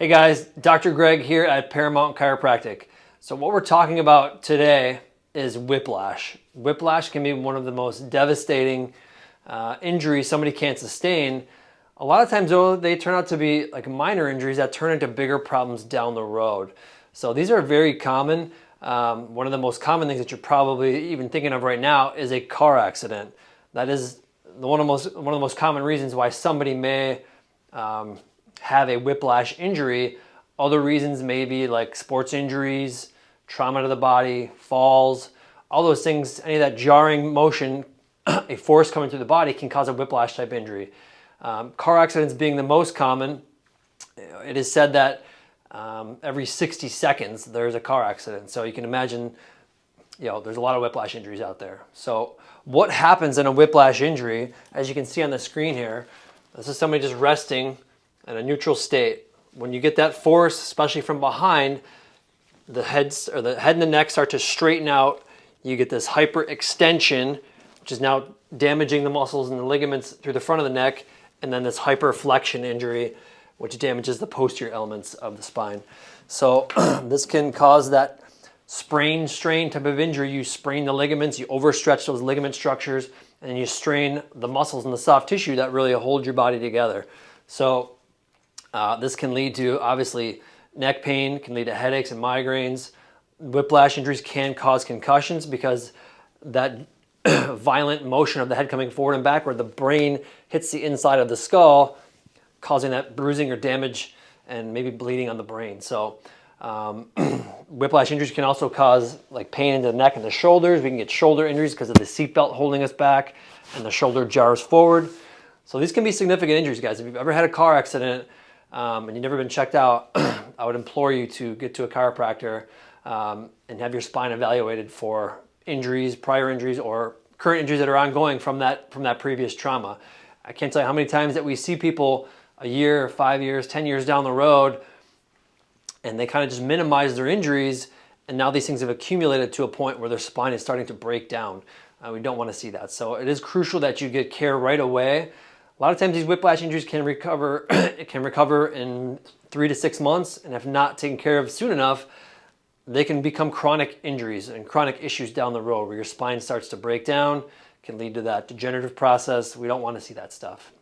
Hey guys, Dr. Greg here at Paramount Chiropractic. So what we're talking about today is whiplash. Whiplash can be one of the most devastating injuries somebody can't sustain. A lot of times though, they turn out to be like minor injuries that turn into bigger problems down the road. So these are very common. One of the most common things that you're probably even thinking of right now is a car accident. That is one of the most common reasons why somebody may have a whiplash injury. Other reasons may be like sports injuries, trauma to the body, falls, all those things. Any of that jarring motion, a force coming through the body can cause a whiplash type injury. Car accidents being the most common. It is said that every 60 seconds there's a car accident. So you can imagine, there's a lot of whiplash injuries out there. So what happens in a whiplash injury, as you can see on the screen here, this is somebody just resting in a neutral state. When you get that force, especially from behind, the head and the neck start to straighten out. You get this hyperextension, which is now damaging the muscles and the ligaments through the front of the neck, and then this hyperflexion injury, which damages the posterior elements of the spine. So this can cause that sprain, strain type of injury. You sprain the ligaments, you overstretch those ligament structures, and you strain the muscles and the soft tissue that really hold your body together. So this can lead to, obviously, neck pain, can lead to headaches and migraines. Whiplash injuries can cause concussions because that violent motion of the head coming forward and backward, the brain hits the inside of the skull, causing that bruising or damage and maybe bleeding on the brain. So whiplash injuries can also cause like pain in the neck and the shoulders. We can get shoulder injuries because of the seatbelt holding us back and the shoulder jars forward. So these can be significant injuries, guys. If you've ever had a car accident and you've never been checked out, I would implore you to get to a chiropractor and have your spine evaluated for injuries, prior injuries, or current injuries that are ongoing from that previous trauma. I can't tell you how many times that we see people a year, 5 years, 10 years down the road, and they kind of just minimize their injuries, and now these things have accumulated to a point where their spine is starting to break down. We don't want to see that. So it is crucial that you get care right away. A lot of times these whiplash injuries can recover, in 3 to 6 months, and if not taken care of soon enough, they can become chronic injuries and chronic issues down the road where your spine starts to break down, can lead to that degenerative process. We don't want to see that stuff.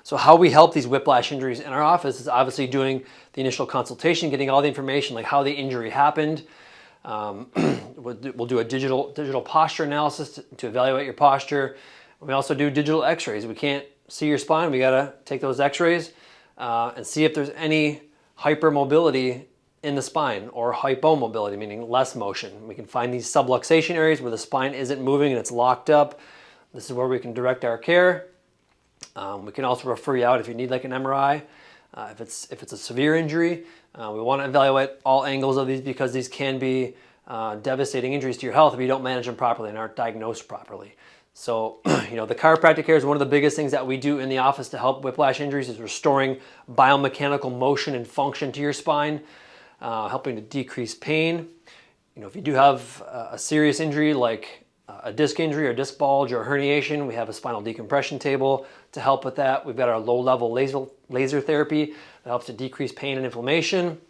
So how we help these whiplash injuries in our office is obviously doing the initial consultation, getting all the information like how the injury happened. We'll do a digital posture analysis to evaluate your posture. We also do digital x-rays. We can't see your spine. We got to take those x-rays and see if there's any hypermobility in the spine or hypomobility, meaning less motion. We can find these subluxation areas where the spine isn't moving and it's locked up. This is where we can direct our care. We can also refer you out if you need like an MRI. If it's a severe injury, we want to evaluate all angles of these because these can be devastating injuries to your health if you don't manage them properly and aren't diagnosed properly. So, the chiropractic care is one of the biggest things that we do in the office to help whiplash injuries is restoring biomechanical motion and function to your spine, helping to decrease pain. If you do have a serious injury like a disc injury or disc bulge or herniation, we have a spinal decompression table to help with that. We've got our low-level laser therapy that helps to decrease pain and inflammation,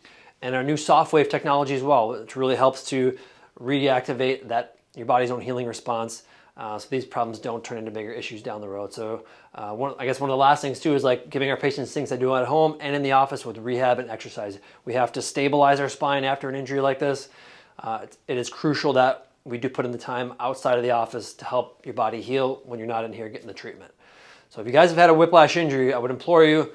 and our new soft wave technology as well, which really helps to reactivate your body's own healing response. So these problems don't turn into bigger issues down the road. So I guess one of the last things too is like giving our patients things they do at home and in the office with rehab and exercise. We have to stabilize our spine after an injury like this. It is crucial that we do put in the time outside of the office to help your body heal when you're not in here getting the treatment. So if you guys have had a whiplash injury, I would implore you,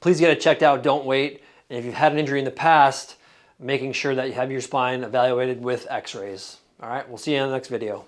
please get it checked out. Don't wait. And if you've had an injury in the past, making sure that you have your spine evaluated with x-rays. All right, we'll see you in the next video.